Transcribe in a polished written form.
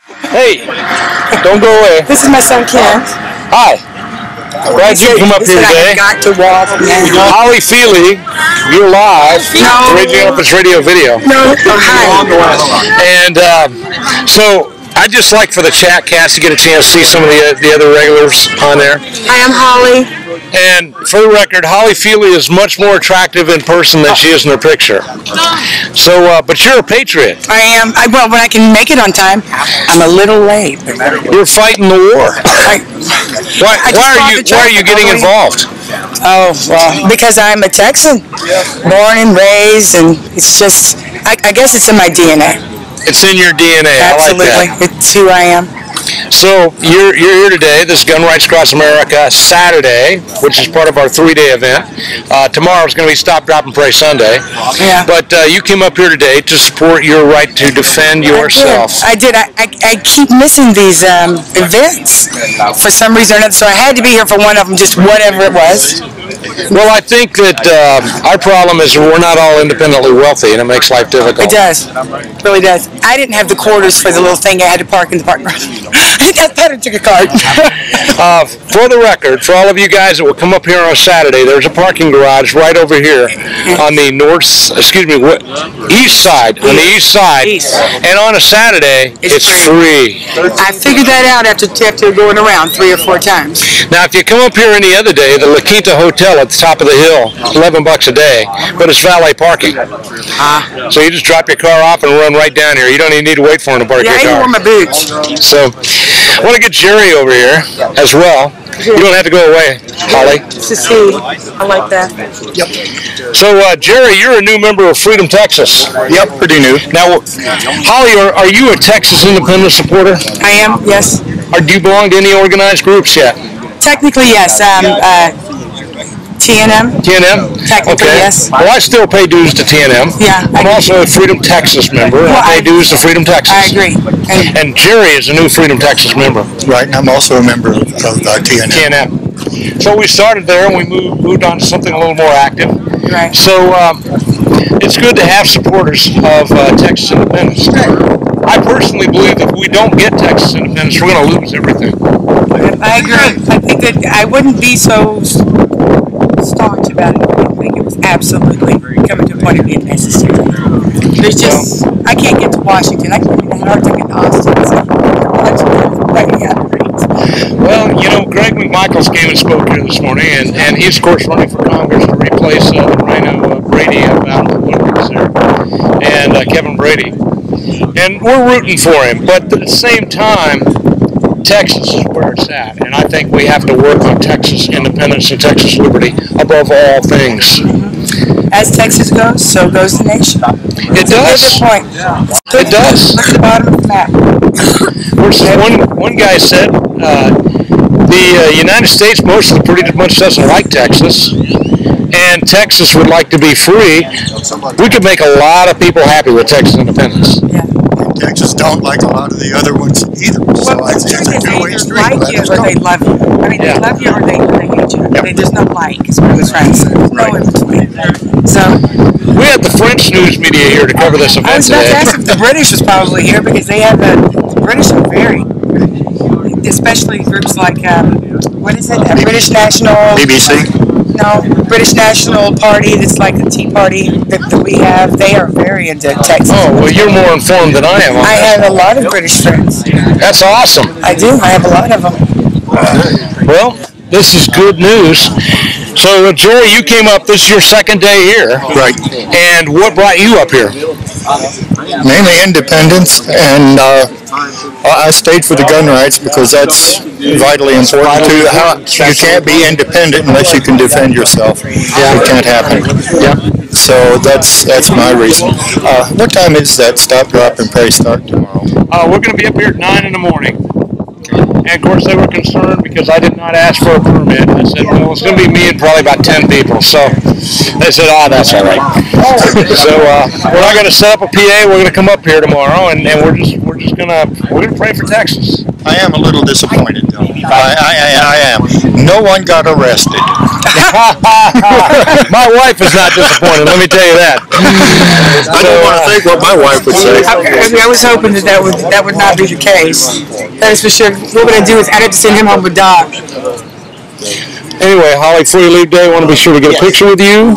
Hey, don't go away. This is my son Ken. Hi. Glad you come up here today. I got to walk. Holli Snider-Feeley, you're live. Originating up this radio video. No. Oh, hi. And so I'd just like for the chat cast to get a chance to see some of the other regulars on there. Hi, I'm Holly. And for the record, Holli Snider-Feeley is much more attractive in person than she is in her picture. So, but you're a patriot. I am. Well, when I can make it on time, I'm a little late. You're fighting the war. Why are you getting involved? Oh, well, because I'm a Texan, born and raised, and it's just, I guess it's in my DNA. It's in your DNA. Absolutely. I like that. It's who I am. So you're here today. This is Gun Rights Across America Saturday, which is part of our 3-day event. Tomorrow is going to be Stop, Drop, and Pray Sunday. Yeah. But you came up here today to support your right to defend yourself. I did. I keep missing these events for some reason or another, so I had to be here for one of them, just whatever it was. Well, I think that our problem is we're not all independently wealthy, and it makes life difficult. It does. It really does. I didn't have the quarters for the little thing I had to park in the parking garage. I got that and took a card. For the record, for all of you guys that will come up here on a Saturday, there's a parking garage right over here on the east side. On the east side. And on a Saturday, it's free. I figured that out after going around 3 or 4 times. Now, if you come up here any other day, the La Quinta Hotel at the top of the hill, $11 a day, but it's valet parking. So you just drop your car off and run right down here. You don't even need to wait for him to park your car. Yeah, I wore my boots. So I want to get Jerry over here as well. You don't have to go away, Holly. To see. I like that. Yep. So, Jerry, you're a new member of Freedom Texas. Yep, pretty new. Now, Holly, are you a Texas independent supporter? I am, yes. Or do you belong to any organized groups yet? Technically, yes. TNM? TNM? Technically, okay. yes. Well, I still pay dues to TNM. Yeah. I'm also a Freedom Texas member. Well, I pay dues to Freedom Texas. I agree. And Jerry is a new Freedom Texas member. Right, and I'm also a member of TNM. TNM. So we started there and we moved on to something a little more active. Right. So it's good to have supporters of Texas independence. I personally believe that if we don't get Texas independence, we're going to lose everything. I agree. I think that I wouldn't be so staunch about it. I think it was absolutely coming to a point of being necessary. There's just, I can't get to Washington. I can't even hard to get to Austin. So well, you know, Greg McMichaels came and spoke here this morning, and he's, of course, running for Congress to replace the Rhino Brady out in the there, and Kevin Brady. And we're rooting for him, but at the same time, Texas is where it's at, and I think we have to work on Texas independence and Texas liberty above all things. As Texas goes, so goes the nation. It does. That's a good point. It does. Look at the bottom of the map. One guy said the United States mostly pretty much doesn't like Texas, and Texas would like to be free. We could make a lot of people happy with Texas independence. Yeah. Texas don't like a lot of the other ones either. So Well, it's a two-way street. They like you or they love you. I mean, they love you or they hate you. Yep. There's no like, because we're the friends. There's no in between. So, we had the French news media here to cover this event I was about to today. ask if the British was probably here, because they have the British are very, especially groups like, what is it, a British National... BBC? No, British National Party, that's like the Tea Party that we have. They are very into Texas. Oh, well, you're more informed than I am on I that. have a lot of British friends. That's awesome. I do. I have a lot of them. Well, this is good news. So, Jerry, you came up, this is your second day here. Right. And what brought you up here? Mainly independence, and I stayed for the gun rights because that's vitally important too. You can't be independent unless you can defend yourself. Yeah. It can't happen. Yeah. So that's my reason. What time is that Stop, Drop, and Pray start tomorrow? We're going to be up here at 9 in the morning. And, of course, they were concerned because I did not ask for a permit. I said, well, it's going to be me and probably about 10 people. So they said, that's all right. So we're not going to set up a PA. We're going to come up here tomorrow, and we're just going to pray for Texas. I am a little disappointed. I am. No one got arrested. My wife is not disappointed, let me tell you that. I don't want to think what my wife would say. I was hoping that would not be the case. That is for sure. What we're going to do is I have to send him home with Doc. Anyway, Holly, before you leave today, I want to be sure to get a picture with you.